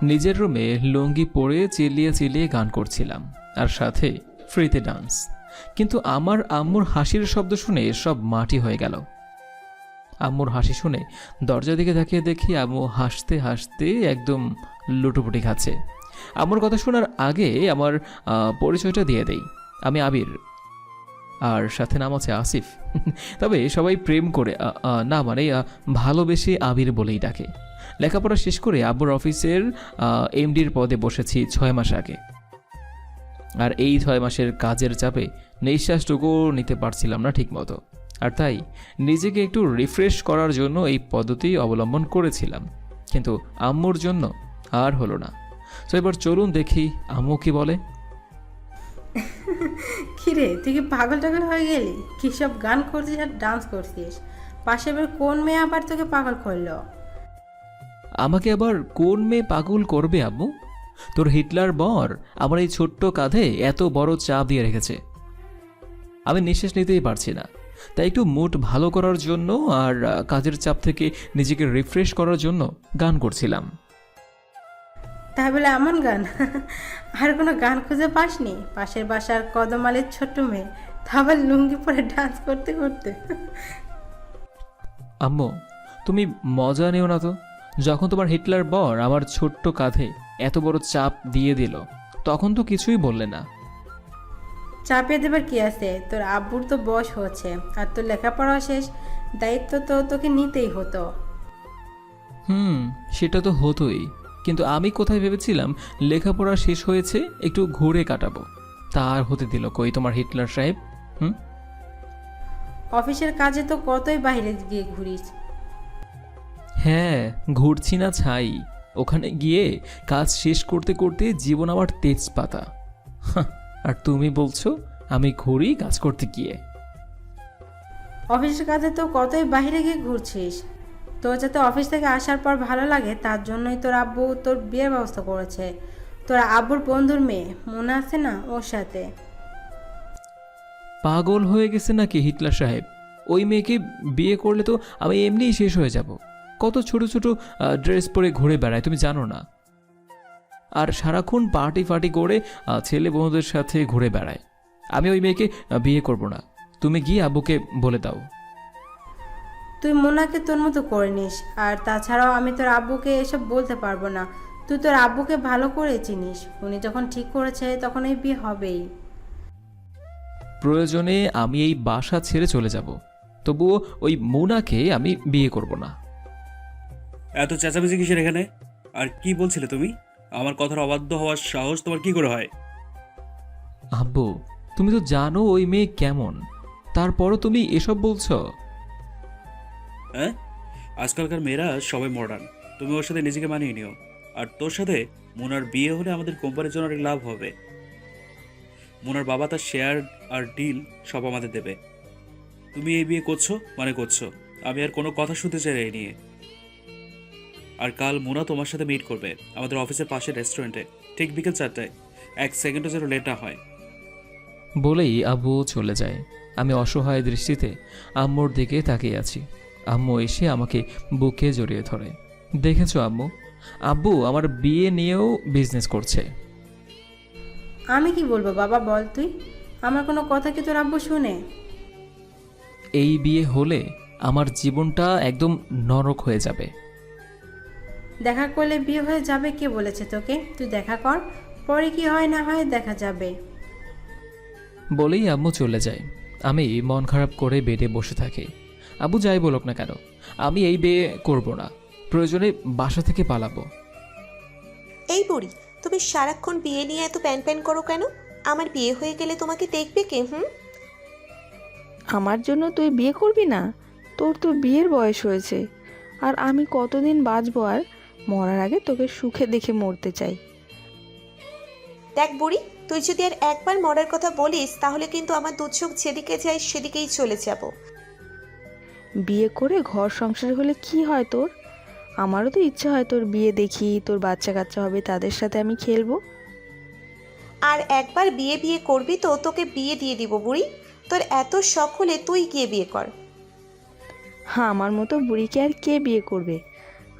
নিজের রুমে লুঙ্গি পরে চিল্লিয়ে চিল্লিয়ে গান করছিলাম, আর সাথে ফ্রিতে ডান্স। কিন্তু আমার আম্মুর হাসির শব্দ শুনে সব মাটি হয়ে গেল। আম্মুর হাসি শুনে দরজা দিকে তাকিয়ে দেখি আম্মু হাসতে হাসতে একদম লুটোপুটি খাচ্ছে। আম্মুর কথা শোনার আগে আমার পরিচয়টা দিয়ে দেই। আমি আবির, আর সাথে নাম আছে আসিফ। তবে সবাই প্রেম করে না মানে ভালোবেসে আবির বলেই ডাকে। লেখাপড়া শেষ করে আব্বুর অফিসের এমডির পদে বসেছি 6 মাস আগে। আর এই 6 মাসের কাজের চাপে নিঃশ্বাসটুকু নিতে পারছিলাম না ঠিকমতো। আর তাই নিজেকে একটু রিফ্রেশ করার জন্য এই পদ্ধতি অবলম্বন করেছিলাম, কিন্তু আম্মুর জন্য আর হলো না। তো এবার চলুন দেখি আম্মু কি বলে। কিরে, তুই কি পাগল টাগল হয়ে গেলি? কি সব গান করছিস আর ডান্স করছিস? পাশে এবার কোন মেয়ে আবার তোকে পাগল করলো? আমাকে আবার কোন মেয়ে পাগল করবে আম্মু? তোর হিটলার বর আমার এই ছোট্ট কাঁধে এত বড় চাপ দিয়ে রেখেছে, আমি নিঃশ্বাস নিতেই পারছি না। তাই একটু মুড ভালো করার জন্য আর কাজের চাপ থেকে নিজেকে রিফ্রেশ করার জন্য গান করছিলাম। তাই বলে এমন গান? আর কোনো গান খুঁজে পাসনি? পাশের বাসার কদমালের ছোট্ট মেয়ে, তা আবার লুঙ্গি পরে ডান্স করতে করতে। আম্মু, তুমি মজা নিও না তো। যখন তোমার হিটলার বর আমার ছোট্ট কাঁধে এত বড় চাপ দিয়ে দিল, তখন তো কিছুই বললে না। চাপিয়ে দেবার কি আছে? তোর আব্বুর তো বয়স হচ্ছে, আর তোর লেখাপড়া শেষ, দায়িত্ব তো তোকে নিতেই হতো। সেটা তো হতোই, কিন্তু আমি কোথায় ভেবেছিলাম লেখাপড়া শেষ হয়েছে একটু ঘুরে কাটাবো। তা আর হতে দিল কই তোমার হিটলার সাহেব। অফিসের কাজে তো কতই বাইরে গিয়ে ঘুরিস। হ্যাঁ, ঘুরছি না ছাই। ওখানে গিয়ে কাজ শেষ করতে করতে জীবন আমার তেজপাতা। আর তুমি বলছো আমি ঘুরি কাজ করতে গিয়ে? অফিসের কাজে তো কতই বাইরে গিয়ে ঘুরছিস। তোর যাতে অফিস থেকে আসার পর ভালো লাগে তার জন্যই তোর আব্বু তোর বিয়ের ব্যবস্থা করেছে। তোর আব্বুর বন্ধুর মেয়ে মনে আছে না, ওর সাথে। পাগল হয়ে গেছে নাকি হিটলার সাহেব? ওই মেয়েকে বিয়ে করলে তো আমি এমনিই শেষ হয়ে যাব। কত ছোট ছোট ড্রেস পরে ঘুরে বেড়ায় তুমি জানো না? আর সারাক্ষণ পার্টি ফার্টি করে ছেলে বন্ধুদের সাথে ঘুরে বেড়ায়। আমি ওই মেয়েকে বিয়ে করব না। তুমি গিয়ে আব্বুকে বলে দাও। তুই মোনাকে তোর মতো করে নিস, আর তাছাড়াও আমি তোর আব্বুকে এসব বলতে পারবো না। তুই তোর আব্বুকে ভালো করে চিনিস, উনি যখন ঠিক করেছে তখন এই বিয়ে হবেই। প্রয়োজনে আমি এই বাসা ছেড়ে চলে যাব, তবুও ওই মুনাকে আমি বিয়ে করব না। এত চেঁচামেচি কিসের এখানে? আর কি বলছিলে তুমি? আমার কথার অবাধ্য হওয়ার সাহস তোমার কি করে হয়? আব্বু, তুমি তো জানো ওই মেয়ে কেমন, তারপরও তুমি এসব বলছো? হ্যাঁ, আজকালকার মেয়েরা সবাই মডার্ন। তুমি ওর সাথে নিজেকে মানিয়ে নিও। আর তোর সাথে মুনার বিয়ে হলে আমাদের কোম্পানির জন্য অনেক লাভ হবে। মুনার বাবা তার শেয়ার আর ডিল সব আমাদের দেবে। তুমি এই বিয়ে করছো মানে করছো। আমি আর কোনো কথা শুনতে চাই না এই নিয়ে। আর কাল মুনা তোমার সাথে মিট করবে আমাদের অফিসের পাশের রেস্টুরেন্টে, ঠিক বিকেল 4টায়। 1 সেকেন্ডও যেন লেট না হয়। বলেই আব্বু চলে যায়। আমি অসহায় দৃষ্টিতে আম্মুর দিকে তাকিয়ে আছি। আম্মু এসে আমাকে বুকে জড়িয়ে ধরে। দেখেছো আম্মু, আব্বু আমার বিয়ে নিয়েও বিজনেস করছে। আমি কি বলবো বাবা, বল তুই। আমার কোনো কথা কি তোর আব্বু শুনে? এই বিয়ে হলে আমার জীবনটা একদম নরক হয়ে যাবে। দেখা করলে বিয়ে হয়ে যাবে কে বলেছে তোকে? তুই দেখা কর, পরে কি হয় না হয় দেখা যাবে। বলেই আম্মু চলে যায়। আমি মন খারাপ করে বেডে বসে থাকি। আব্বু যাই বলুক না কেন, আমি এই বিয়ে করব না। প্রয়োজনে বাসা থেকে পালাবো। এই বুড়ি, তুমি সারাক্ষণ বিয়ে নিয়ে এত প্যান প্যান করো কেন? আমার বিয়ে হয়ে গেলে তোমাকে দেখবে কে? আমার জন্য তুই বিয়ে করবি না? তোর তো বিয়ের বয়স হয়েছে, আর আমি কতদিন বাঁচবো? আর মরার আগে তোকে সুখে দেখে মরতে চাই। দেখ বুড়ি, তুই যদি আর একবার মরার কথা বলিস তাহলে কিন্তু আমার দু চোখ যেদিকে যায় সেদিকেই চলে যাব। বিয়ে করে ঘর সংসার হলে কি হয় তোর? আমারও তো ইচ্ছা হয় তোর বিয়ে দেখি, তোর বাচ্চা কাচ্চা হবে, তাদের সাথে আমি খেলবো। আর একবার বিয়ে বিয়ে করবি তো তোকে বিয়ে দিয়ে দিব বুড়ি। তোর এত শখ হলে তুই গিয়ে বিয়ে কর। হ্যাঁ, আমার মতো বুড়িকে আর কে বিয়ে করবে?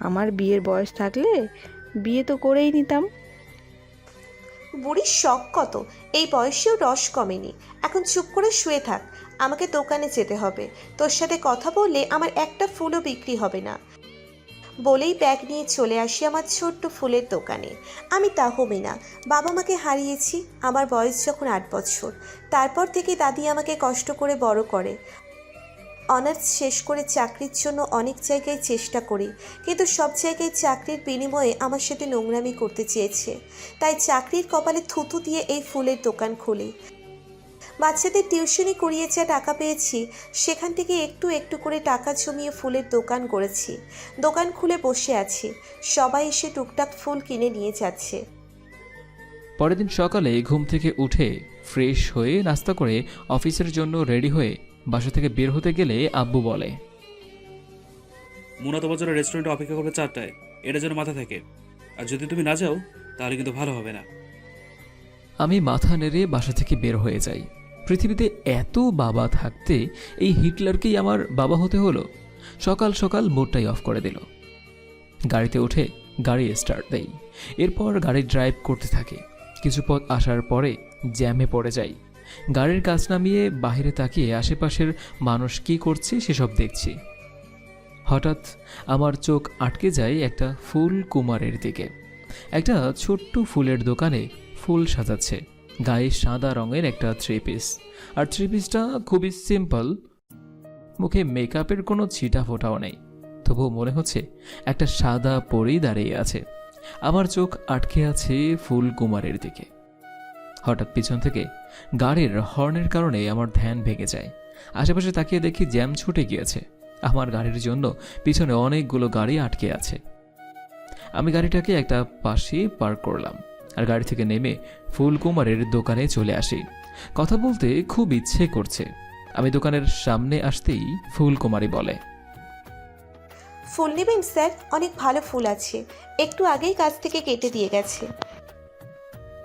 আমার বিয়ের বয়স থাকলে বিয়ে তো করেই নিতাম। বুড়ির শখ কত, এই বয়সেও রস কমেনি। এখন চুপ করে শুয়ে থাক, আমাকে দোকানে যেতে হবে। তোর সাথে কথা বললে আমার একটা ফুলও বিক্রি হবে না। বলেই ব্যাগ নিয়ে চলে আসি আমার ছোট্ট ফুলের দোকানে। আমি তাহমিনা, বাবা মাকে হারিয়েছি আমার বয়স যখন 8 বছর। তারপর থেকে দাদি আমাকে কষ্ট করে বড় করে। অনার্স শেষ করে চাকরির জন্য অনেক জায়গায় চেষ্টা করি, কিন্তু সব জায়গায় চাকরির বিনিময়ে আমার সাথে নোংরামি করতে চেয়েছে। তাই চাকরির কপালে থুতু দিয়ে এই ফুলের দোকান খুলি। বাচ্চাদের টিউশনি করিয়ে যা টাকা পেয়েছি সেখান থেকে একটু একটু করে টাকা জমিয়ে ফুলের দোকান করেছি। দোকান খুলে বসে আছি, সবাই এসে টুকটাক ফুল কিনে নিয়ে যাচ্ছে। পরের দিন সকালে ঘুম থেকে উঠে ফ্রেশ হয়ে নাস্তা করে অফিসের জন্য রেডি হয়ে বাসা থেকে বের হতে গেলে আব্বু বলে, মুনা তোমার জন্য রেস্টুরেন্টে অপেক্ষা করবে 4টায়, এটা যেন মাথা থাকে। আর যদি তুমি না যাও তাহলে কিন্তু ভালো হবে না। আমি মাথা নেড়ে বাসা থেকে বের হয়ে যাই। পৃথিবীতে এত বাবা থাকতে এই হিটলারকেই আমার বাবা হতে হলো। সকাল সকাল মুডটাই অফ করে দিল। গাড়িতে উঠে গাড়ি স্টার্ট দেই। এরপর গাড়ি ড্রাইভ করতে থাকি। কিছু পথ আসার পরে জ্যামে পড়ে যাই। গাড়ির কাছ নামিয়ে বাইরে তাকিয়ে আশেপাশের মানুষ কী করছে সেসব দেখছি। হঠাৎ আমার চোখ আটকে যায় একটা ফুল কুমারের দিকে। একটা ছোট্ট ফুলের দোকানে ফুল সাজাচ্ছে। গায়ে সাদা রঙের একটা 3 পিস, আর 3 পিসটা খুবই সিম্পল। মুখে মেকআপের কোনো ছিটা ফোটাও নেই, তবুও মনে হচ্ছে একটা সাদা পরী দাঁড়িয়ে আছে। আমার চোখ আটকে আছে ফুল কুমারের দিকে। হঠাৎ পিছন থেকে গাড়ির হর্নের কারণে আমার ধ্যান ভেঙে যায়। আশেপাশে তাকিয়ে দেখি জ্যাম ছুটে গিয়েছে। আমার গাড়ির জন্য পিছনে অনেকগুলো গাড়ি আটকে আছে। আমি গাড়িটাকে একটা পাশে পার্ক করলাম আর গাড়ি থেকে নেমে ফুলকুমারের দোকানে চলে আসি। কথা বলতে খুব ইচ্ছে করছে। আমি দোকানের সামনে আসতেই ফুলকুমারী বলে, ফুল নেবেন স্যার? অনেক ভালো ফুল আছে, একটু আগেই কাছ থেকে কেটে দিয়ে গেছে।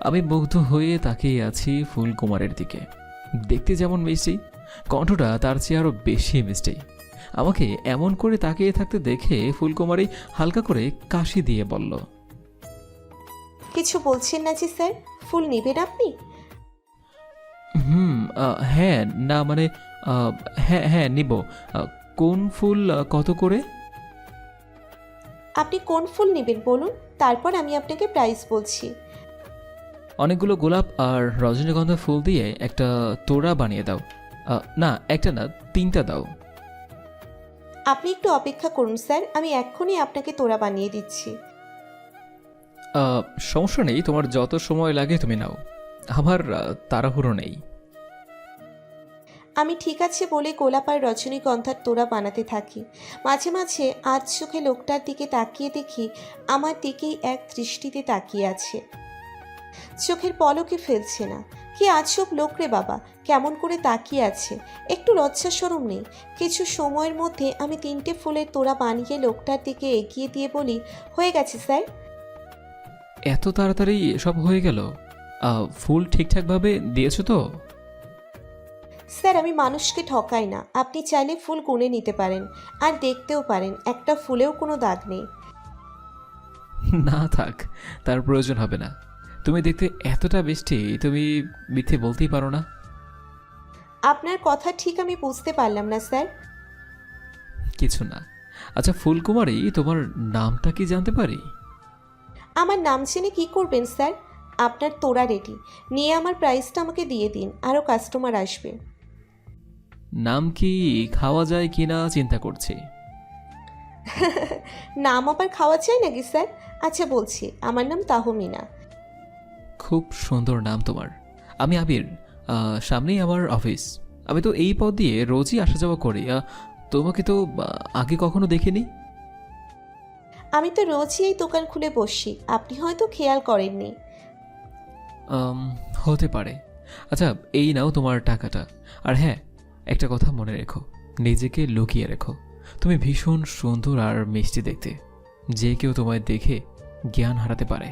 আমি মুগ্ধ হয়ে তাকিয়ে আছি ফুলকুমারের দিকে। দেখতে যেমন মিষ্টি, কণ্ঠটা তার চেয়ে আরও বেশি মিষ্টি। আমাকে এমন করে তাকিয়ে থাকতে দেখে ফুলকুমারী হালকা করে কাশি দিয়ে বলল, কিছু বলছেন না যে স্যার? ফুল নেবেন আপনি? হ্যাঁ, না মানে হ্যাঁ হ্যাঁ নিব। কোন ফুল কত করে? আপনি কোন ফুল নেবেন বলুন, তারপর আমি আপনাকে প্রাইস বলছি। অনেকগুলো গোলাপ আর রজনীগন্ধা ফুল দিয়ে একটা তোড়া বানিয়ে দাও। না, একটা না, 3টা দাও। আপনি একটু অপেক্ষা করুন স্যার, আমি এক্ষুনি আপনাকে তোড়া বানিয়ে দিচ্ছি। সমস্যা নেই, তোমার যত সময় লাগে তুমি নাও, আমার তাড়াহুড়ো নেই। আমি ঠিক আছে বলে গোলাপ আর রজনীগন্ধার তোড়া বানাতে থাকি। মাঝে মাঝে আজ চোখে লোকটার দিকে তাকিয়ে দেখি আমার দিকেই এক দৃষ্টিতে তাকিয়ে আছে, চোখের পলকে ফেলছে না। কি আজব লোক রে বাবা, কেমন করে তাকিয়ে আছে, একটু লজ্জা শরম নেই। কিছু সময়ের মধ্যে আমি 3টে ফুলের তোড়া বানিয়ে লোকটার দিকে এগিয়ে দিয়ে বলি, হয়ে গেছে স্যার। এত তাড়াতাড়ি সব হয়ে গেল? ফুল ঠিকঠাকভাবে দিয়েছো তো? স্যার আমি মানুষকে ঠকাই না, আপনি চাইলে ফুল গুনে নিতে পারেন আর দেখতেও পারেন, একটা ফুলেও কোনো দাগ নেই। না থাক, তার প্রয়োজন হবে না। তুমি দেখতে এতটা মিষ্টি, তুমি মিথ্যে বলতেই পারো না। আপনার কথা ঠিক আমি বুঝতে পারলাম না স্যার। কিছু না। আচ্ছা ফুলকুমারী, তোমার নামটা কি জানতে পারি? আমার নাম জেনে কি করবেন স্যার? আপনার তোড়া রেডি, নিয়ে আমার প্রাইসটা আমাকে দিয়ে দিন, আরও কাস্টমার আসবে। নাম কি খাওয়া যায় কিনা চিন্তা করছি। নাম আবার খাওয়া চাই নাকি স্যার? আচ্ছা বলছি, আমার নাম তাহমিনা। খুব সুন্দর নাম তোমার। আমি আবির, সামনেই আমার অফিস। আমি তো এই পথ দিয়ে রোজই আসা যাওয়া করি। তোমাকে তো আগে কখনো দেখিনি। আমি তো রোজই এই দোকান খুলে বসি, আপনি হয়তো খেয়াল করেননি। হতে পারে। আচ্ছা এই নাও তোমার টাকাটা। আর হ্যাঁ, একটা কথা মনে রেখো, নিজেকে লুকিয়ে রেখো। তুমি ভীষণ সুন্দর আর মিষ্টি দেখতে, যে কেউ তোমায় দেখে জ্ঞান হারাতে পারে।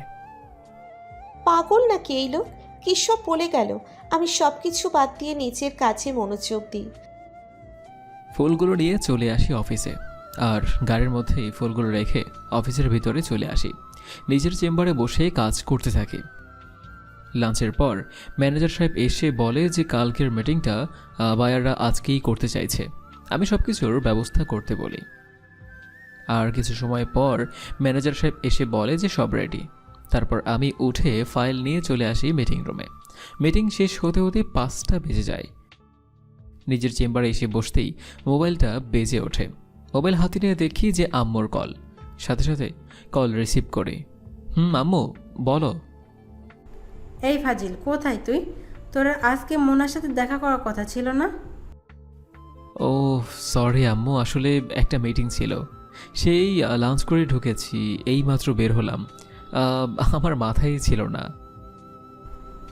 পাগল নাকি এই লোক? কী সব বলে গেল। আমি সব কিছু বাদ দিয়ে নিজের কাজে মনোযোগ দিই। ফুলগুলো নিয়ে চলে আসি অফিসে, আর গাড়ির মধ্যেই ফুলগুলো রেখে অফিসের ভিতরে চলে আসি। নিজের চেম্বারে বসে কাজ করতে থাকি। লাঞ্চের পর ম্যানেজার সাহেব এসে বলে যে কালকের মিটিংটা বায়াররা আজকেই করতে চাইছে। আমি সব কিছুর ব্যবস্থা করতে বলি। আর কিছু সময় পর ম্যানেজার সাহেব এসে বলে যে সব রেডি। তারপর আমি উঠে ফাইল নিয়ে চলে আসি মিটিং রুমে। মিটিং শেষ হতে হতে 5টা বেজে যায়। নিজের চেম্বারে এসে বসতেই মোবাইলটা বেজে ওঠে। মোবাইল হাতে নিয়ে দেখি যে আম্মুর কল। সাথে সাথে কল রিসিভ করি। আম্মু বলো। এই ফাজিল, কোথায় তুই? তোর আজকে মোনার সাথে দেখা করার কথা ছিল না? ও সরি আম্মু, আসলে একটা মিটিং ছিল, সেই লাঞ্চ করে ঢুকেছি, এইমাত্র বের হলাম। আমার মাথায় ছিল না।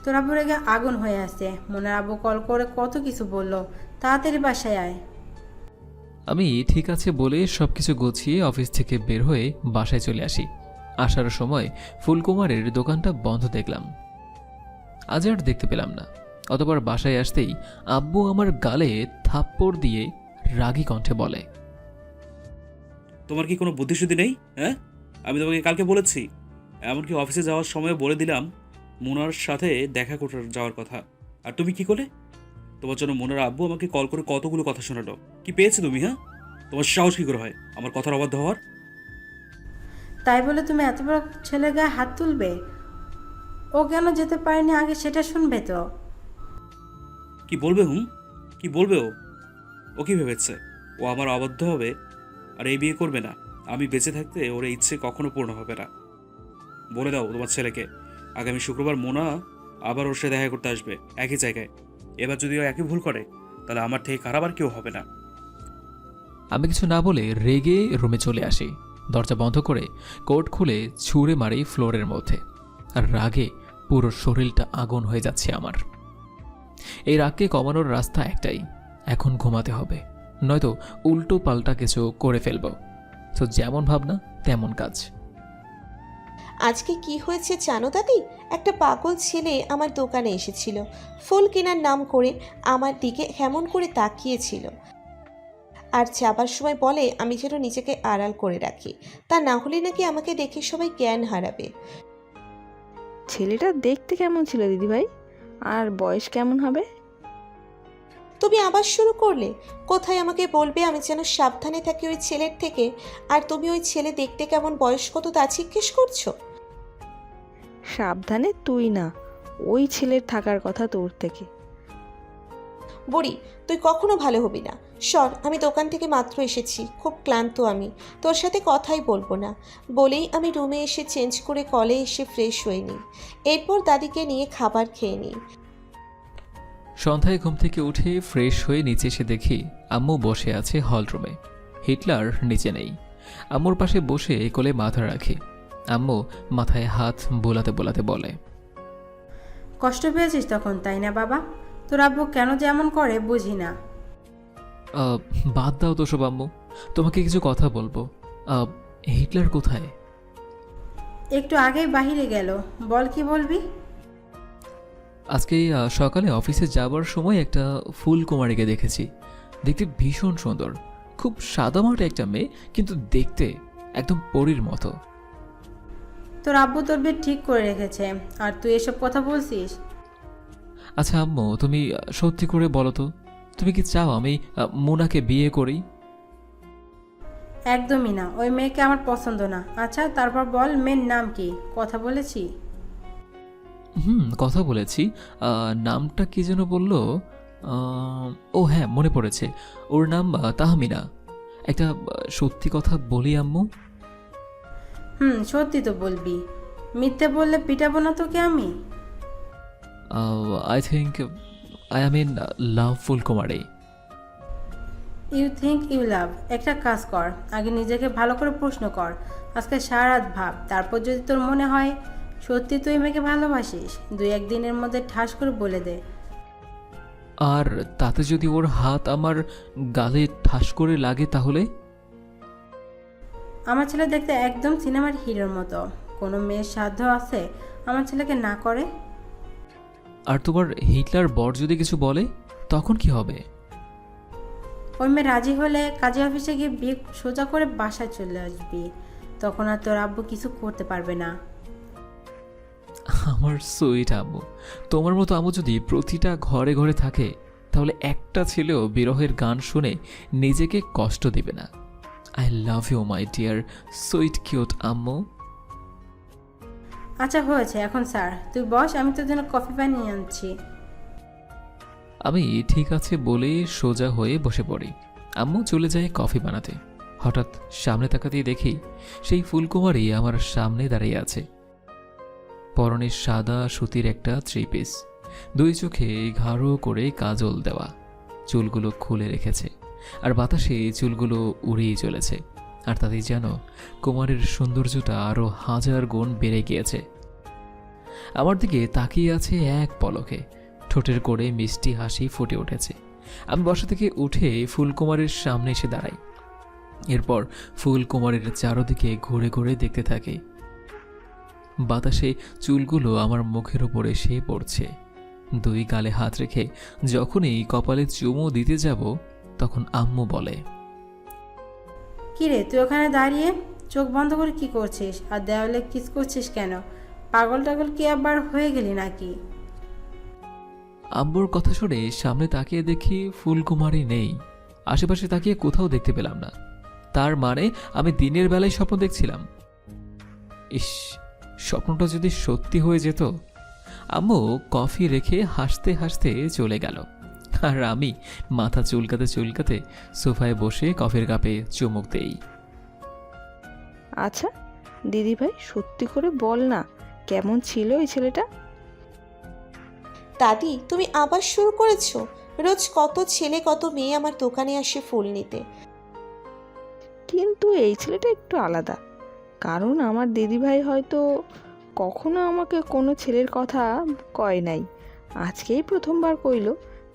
তোর আব্বুর আগে আগুন হয়ে আসছে। মোনার আব্বু কল করে কত কিছু বললো, তাড়াতাড়ি বাসায় আয়। আমি ঠিক আছে বলে সব কিছু গুছিয়ে অফিস থেকে বের হয়ে বাসায় চলে আসি। আসার সময় ফুলকুমারের দোকানটা বন্ধ দেখলাম। আজ আর দেখতে পেলাম না। অতঃপর বাসায় আসতেই আব্বু আমার গালে থাপ্পড় দিয়ে রাগী কণ্ঠে বলে, তোমার কি কোনো বুদ্ধিশুদ্ধি নেই? হ্যাঁ, আমি তোমাকে কালকে বলেছি, এমনকি অফিসে যাওয়ার সময় বলে দিলাম মুনার সাথে দেখা করতে যাওয়ার কথা। আর তুমি কি করলে? তোমার জন্য মুনার আব্বু আমাকে কল করে কতগুলো কথা শোনালো। কি পেয়েছে তুমি? হ্যাঁ, তোমার সাহস কি করে হয় আমার কথার অবাধ্য হওয়ার? তাই বলে তুমি এত বড় ছেলের গায়ে হাত তুলবে? ও কেন যেতে পারেনি আগে সেটা শুনবে তো। কি বলবে? কি বলবে ও? ও কি ভেবেছে ও আমার অবাধ্য হবে আর এই বিয়ে করবে না? আমি বেঁচে থাকতে ওর এই ইচ্ছে কখনো পূর্ণ হবে না। বলে দাও তোমার ছেলেকে আগামী শুক্রবার মোনা আবার ওর সাথে দেখা করতে আসবে একই জায়গায়। এবার যদি ও একই ভুল করে তাহলে আমার থেকে খারাপ আর কেউ হবে না। আমি কিছু না বলে রেগে রুমে চলে আসি। দরজা বন্ধ করে কোট খুলে ছুঁড়ে মারি ফ্লোরের মধ্যে। আর রাগে পুরো শরীরটা আগুন হয়ে যাচ্ছে আমার। এই রাগকে কমানোর রাস্তা একটাই, এখন ঘুমাতে হবে, নয়তো উল্টো পাল্টা কিছু করে ফেলব। তো যেমন ভাবনা তেমন কাজ। আজকে কি হয়েছে জানো দাদি? একটা পাগল ছেলে আমার দোকানে এসেছিল। ফুল কেনার নাম করে আমার দিকে কেমন করে তাকিয়েছিল, আর যাবার সময় বলে আমি যেন নিজেকে আড়াল করে রাখি, তা না হলে নাকি আমাকে দেখে সবাই জ্ঞান হারাবে। ছেলেটা দেখতে কেমন ছিল দিদিভাই? আর বয়স কেমন হবে? তুমি আবার শুরু করলে? কোথায় আমাকে বলবে আমি যেন সাবধানে থাকি ওই ছেলের থেকে, আর তুমি ওই ছেলে দেখতে কেমন, বয়স কত তা জিজ্ঞেস করছো? সাবধানে তুই না, ওই ছেলের থাকার কথা তোর থেকে। বুড়ি, তুই কখনো ভালো হবি না। সর, আমি দোকান থেকে মাত্র এসেছি, খুব ক্লান্ত আমি, তোর সাথে কথাই বলবো না। বলেই আমি রুমে এসে চেঞ্জ করে কলে এসে ফ্রেশ হয়ে নিই। এরপর দাদিকে নিয়ে খাবার খেয়ে নিই। সন্ধ্যায় ঘুম থেকে উঠে ফ্রেশ হয়ে নিচে এসে দেখি আম্মু বসে আছে হল রুমে। হিটলার নিচে নেই। আম্মুর পাশে বসে কোলে মাথা রাখি। আম্মু মাথায় হাত বোলাতে বোলাতে বলে, কষ্ট পেয়েছিস তখন, তাই না বাবা? তোর আব্বু কেন যে এমন করে বুঝি না। বাদ দাও তো সব আম্মু, তোমাকে কিছু কথা বলবো। হিটলার কোথায়? একটু আগেই বাহিরে গেল। বল, কি বলবি? আজকে সকালে অফিসে যাবার সময় একটা ফুলকুমারীকে দেখেছি। দেখতে ভীষণ সুন্দর, খুব সাদামাটা একটা মেয়ে, কিন্তু দেখতে একদম পরীর মতো। তোর আব্বু তোর বিয়ে ঠিক করে রেখেছে, আর তুই এসব কথা বলছিস? আচ্ছা আম্মু, তুমি সত্যি করে বলো তো, তুমি কি চাও আমি মোনাকে বিয়ে করি? একদমই না, ওই মেয়েকে আমার পছন্দ না। আচ্ছা তারপর বল, মেয়ের নাম কি? কথা বলেছি? কথা বলেছি। নামটা কি যেন বললো? ও হ্যাঁ, মনে পড়েছে, ওর নাম তাহমিনা। একটা সত্যি কথা বলি আম্মু। সত্যি তো বলবি, মিথ্যে বললে পিটাবো না তোকে আমি। I think I am in love Phulkumari. You think you love? একটা কাজ কর, আগে নিজেকে ভালো করে প্রশ্ন কর। আজকে সারা রাত ভাব, তারপর যদি তোর মনে হয় সত্যি তুই মেয়েকে ভালোবাসিস, 2-1 দিনের মধ্যে ঠাস করে বলে দে। আর তাতে যদি ওর হাত আমার গালে ঠাস করে লাগে তাহলে? আমার ছেলে দেখতে একদম সিনেমার হিরোর মতো। কোনো মেয়ের সাধ্য আছে আমার ছেলেকে না করে? আর তোমার হিটলার বর যদি কিছু বলে তখন কি হবে? ওই মেয়ে রাজি হলে কাজী অফিসে গিয়ে বিয়ে সোজা করে বাসায় চলে আসবি। তখন আর তোর আব্বু কিছু করতে পারবে না। আমার সুইট আম্মু, তোমার মতো আম্মু যদি প্রতিটা ঘরে ঘরে থাকে তাহলে একটা ছেলেও বিরহের গান শুনে নিজেকে কষ্ট দিবে না। I love you my dear sweet cute আম্মু। আচ্ছা হয়েছে, এখন স্যার তুই বস, আমি তোর জন্য কফি বানিয়ে আনছি। আমি ঠিক আছে বলে সোজা হয়ে বসে পড়ি। আম্মু চলে যায় কফি বানাতে। হঠাৎ সামনে তাকাতেই দেখি সেই ফুলকুমারী আমার সামনে দাঁড়িয়ে আছে। পরনে সাদা সুতির একটা থ্রি পিস, দুই চোখে গাঢ় করে কাজল দেওয়া, চুলগুলো খুলে রেখেছে আর বাতাসে চুলগুলো উড়েই চলেছে। আর তাতেই যেন কুমারের সৌন্দর্যটা আরও 1000 গুণ বেড়ে গিয়েছে। আমার দিকে তাকিয়ে আছে এক পলকে, ঠোঁটের কোণে মিষ্টি হাসি ফুটে উঠেছে। আমি বসা থেকে উঠে ফুলকুমারের সামনে এসে দাঁড়াই। এরপর ফুলকুমারের চারদিকে ঘুরে ঘুরে দেখতে থাকি। বাতাসে চুলগুলো আমার মুখের ওপর এসে পড়ছে। দুই গালে হাত রেখে যখনই কপালে চুমু দিতে যাব তখন আম্মু বলে, কিরে তুই ওখানে দাঁড়িয়ে চোখ বন্ধ করে কি করছিস আর দেওয়ালে কিস করছিস কেন? পাগল টাগল কি আবার হয়ে গেলি নাকি? আম্মুর কথা শুনে সামনে তাকিয়ে দেখি ফুলকুমারী নেই। আশেপাশে তাকিয়ে কোথাও দেখতে পেলাম না। তার মানে আমি দিনের বেলায় স্বপ্ন দেখছিলাম। ইস, স্বপ্নটা যদি সত্যি হয়ে যেত। আম্মু কফি রেখে হাসতে হাসতে চলে গেল আর আমি মাথা চুলকাতে চুলকাতে সোফায় বসে কফির কাপে চুমুক দেই। আচ্ছা দিদি ভাই, সত্যি করে বল না, কেমন ছিল ওই ছেলেটা? দাদি, তুমি আবার শুরু করেছো? রোজ কত ছেলে কত মেয়ে আমার দোকানে আসে ফুল নিতে। কিন্তু এই ছেলেটা একটু আলাদা, কারণ আমার দিদিভাই হয়তো কখনো আমাকে কোনো ছেলের কথা কয় নাই, আজকেই প্রথমবার কইল।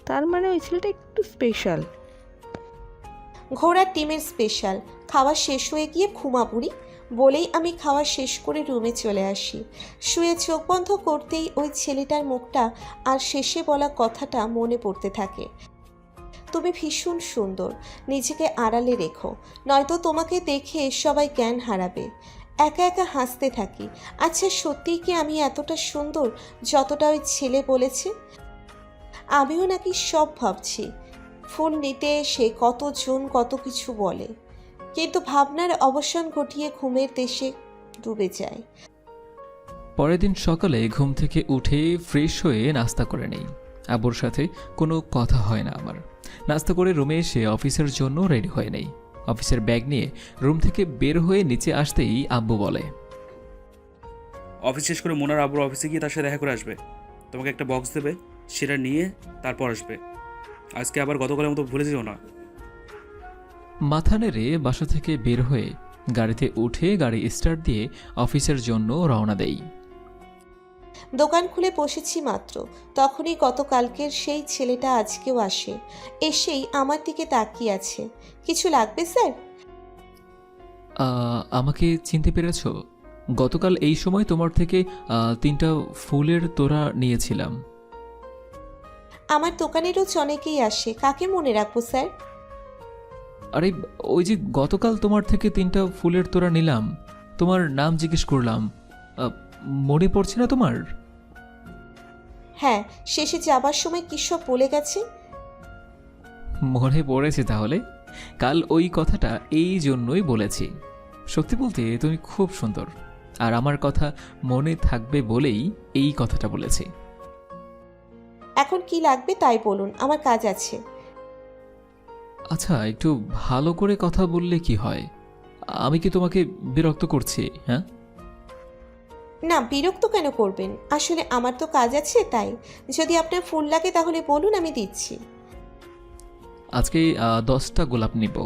তার মানে ওই ছেলেটা একটু স্পেশাল। ঘোড়ার ডিমের স্পেশাল। খাওয়া শেষ হয়ে গিয়ে ঘুমাবুড়ি বলেই আমি খাওয়া শেষ করে রুমে চলে আসি। শুয়ে চোখ বন্ধ করতেই ওই ছেলেটার মুখটা আর শেষে বলা কথাটা মনে পড়তে থাকে। তুমি ভীষণ সুন্দর, নিজেকে আড়ালে রেখো, নয়তো তোমাকে দেখে সবাই জ্ঞান হারাবে। একা একা হাসতে থাকি। আচ্ছা সত্যিই কি আমি এতটা সুন্দর যতটা ওই ছেলে বলেছে? আমিও নাকি সব ভাবছি। ফুল নিতে এসে কতজন কত কিছু বলে, কিন্তু ভাবনার অবসান ঘটিয়ে ঘুমের দেশে ডুবে যায়। পরের দিন সকালে ঘুম থেকে উঠে ফ্রেশ হয়ে নাস্তা করে নেই। আব্বুর সাথে কোনো কথা হয় না আমার। নাস্তা করে রুমে এসে অফিসের জন্য রেডি হয়ে নেই। অফিসের ব্যাগ নিয়ে রুম থেকে বের হয়ে নিচে আসতেই আব্বু বলে, অফিস শেষ করে মোনার আব্বুর অফিসে গিয়ে তার সাথে দেখা করে আসবে। তোমাকে একটা বক্স দেবে, সেটা নিয়ে তারপর আসবে। আজকে আবার গতকালের মতো ভুলে যেও না। মাথা নেড়ে বাসা থেকে বের হয়ে গাড়িতে উঠে গাড়ি স্টার্ট দিয়ে অফিসের জন্য রওনা দেই। দোকান খুলে বসেছি মাত্র, তখনই গতকালকের সেই ছেলেটা আজকেও আসে। এসেই আমার দিকে তাকিয়ে আছে। কিছু লাগবে স্যার? আমাকে চিনতে পেরেছ? গতকাল এই সময় তোমার থেকে 3টা ফুলের তোড়া নিয়েছিলাম। আমার দোকানে রোজ অনেকেই আসে, কাকে মনে রাখবো স্যার? আরে ওই যে গতকাল তোমার থেকে 3টা ফুলের তোড়া নিলাম, তোমার নাম জিজ্ঞেস করলাম, মনে পড়ছে না তোমার? হ্যাঁ, শেষে যাবার সময় কী সব বলে গেছে। মনে পড়েছে তাহলে? কাল ওই কথাটা এই জন্যই বলেছি। সত্যি বলতে তুমি খুব সুন্দর, আর আমার কথা মনে থাকবে বলেই এই কথাটা বলেছি। এখন কি লাগবে তাই বলুন, আমার কাজ আছে। আচ্ছা একটু ভালো করে কথা বললে কি হয়? আমি কি তোমাকে বিরক্ত করছি? হ্যাঁ না, বিরক্ত কেন করবেন? আসলে আমার তো কাজ আছে তাই। যদি আপনার ফুল লাগে তাহলে বলুন, আমি দিচ্ছি। আজকে 10টা গোলাপ নিব।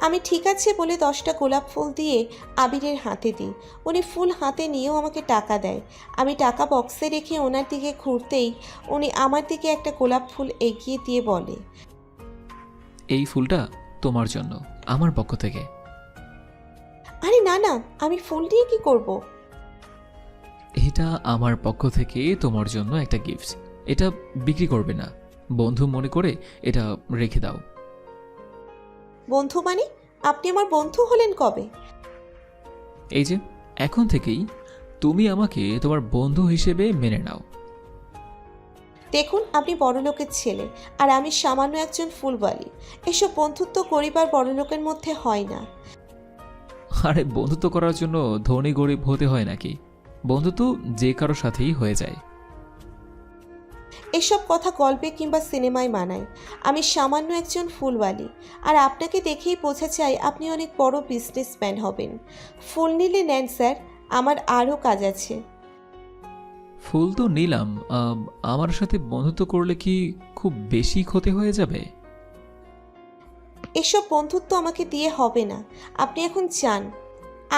আমি ঠিক আছে বলে 10টা গোলাপ ফুল দিয়ে আবিরের হাতে দিই। উনি ফুল হাতে নিয়েও আমাকে টাকা দেয়। আমি টাকা বক্সে রেখে ওনার দিকে ঘুরতেই উনি আমার দিকে একটা গোলাপ ফুল এগিয়ে দিয়ে বলে, এই ফুলটা তোমার জন্য আমার পক্ষ থেকে। আরে না না, আমি ফুল দিয়ে কি করব? এটা আমার পক্ষ থেকে তোমার জন্য একটা গিফট। এটা বিক্রি করবে না, বন্ধু মনে করে এটা রেখে দাও। বন্ধু মানে? আপনি আমার বন্ধু হলেন কবে? এই যে এখন থেকেই তুমি আমাকে তোমার বন্ধু হিসেবে মেনে নাও। দেখুন, আপনি বড়লোকের ছেলে আর আমি সামান্য একজন ফুলবালি। এসব বন্ধুত্ব গরিব আর বড়লোকের মধ্যে হয় না। আরে বন্ধুত্ব করার জন্য ধনী গরিব হতে হয় নাকি? বন্ধুত্ব যে কারোর সাথেই হয়ে যায়। এসব কথা গল্পে কিংবা সিনেমায় মানায়। আমি সামান্য একজন ফুলওয়ালি, আর আপনাকে দেখেই বোঝা যায় আপনি অনেক বড় বিজনেসম্যান হবেন। ফুল নিলে নেন স্যার, আমার আরও কাজ আছে। ফুল তো নিলাম, আমার সাথে বন্ধুত্ব করলে কি খুব বেশি ক্ষতি হয়ে যাবে? এসব বন্ধুত্ব আমাকে দিয়ে হবে না। আপনি এখন যান,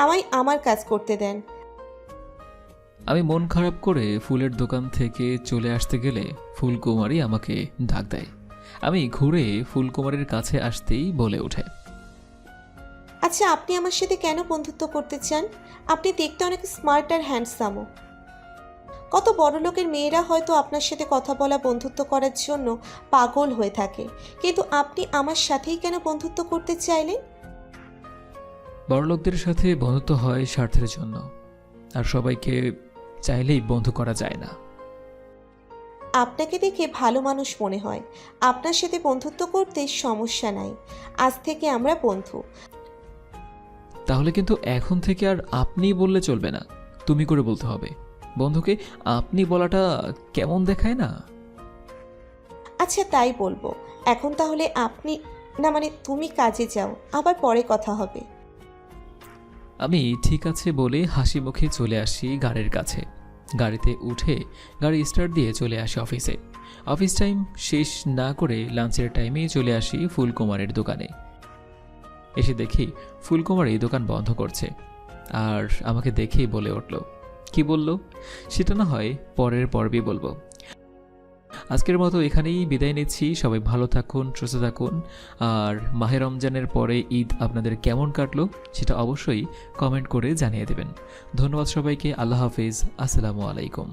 আমায় আমার কাজ করতে দেন। আমি মন খারাপ করে ফুলের দোকান থেকে চলে আসতে গেলে ফুলকুমারী আমাকে ডাক দেয়। আমি ঘুরে ফুলকুমারীর কাছে আসতেই বলে ওঠে, আচ্ছা, আপনি আমার সাথে কেন বন্ধুত্ব করতে চান? আপনি দেখতে অনেক স্মার্ট আর হ্যান্ডসামও। কত বড় লোকের মেয়েরা হয়তো আপনার সাথে কথা বলা বন্ধুত্ব করার জন্য পাগল হয়ে থাকে, কিন্তু আপনি আমার সাথেই কেন বন্ধুত্ব করতে চাইলেন? বড়লোকদের সাথে বন্ধুত্ব হয় স্বার্থের জন্য, আর সবাইকে চাইলেই বন্ধু করা যায় না। আপনাকে দেখে ভালো মানুষ মনে হয়। আপনার সাথে বন্ধুত্ব করতে সমস্যা নাই। আজ থেকে আমরা বন্ধু। তাহলে কিন্তু এখন থেকে আর আপনি বললে চলবে না, তুমি করে বলতে হবে। বন্ধুকে আপনি বলাটা কেমন দেখায় না? আচ্ছা, তাই বলবো। এখন তাহলে আপনি না মানে তুমি কাজে যাও, আবার পরে কথা হবে। আমি ঠিক আছে বলে হাসি মুখে চলে আসি গাড়ির কাছে। গাড়িতে উঠে গাড়ি স্টার্ট দিয়ে চলে আসি অফিসে। অফিস টাইম শেষ না করে লাঞ্চের টাইমেই চলে আসি ফুলকুমারের দোকানে। এসে দেখি ফুলকুমারী দোকান বন্ধ করছে, আর আমাকে দেখেই বলে উঠল। কি বলল সেটা না হয় পরের পর্বেই বলবো। আজকের মতো এখানেই বিদায় নিচ্ছি। সবাই ভালো থাকুন, সুস্থ থাকুন। আর মাহে রমজানের পরে ঈদ আপনাদের কেমন কাটলো সেটা অবশ্যই কমেন্ট করে জানিয়ে দেবেন। ধন্যবাদ সবাইকে। আল্লাহ হাফিজ। আসসালামু আলাইকুম।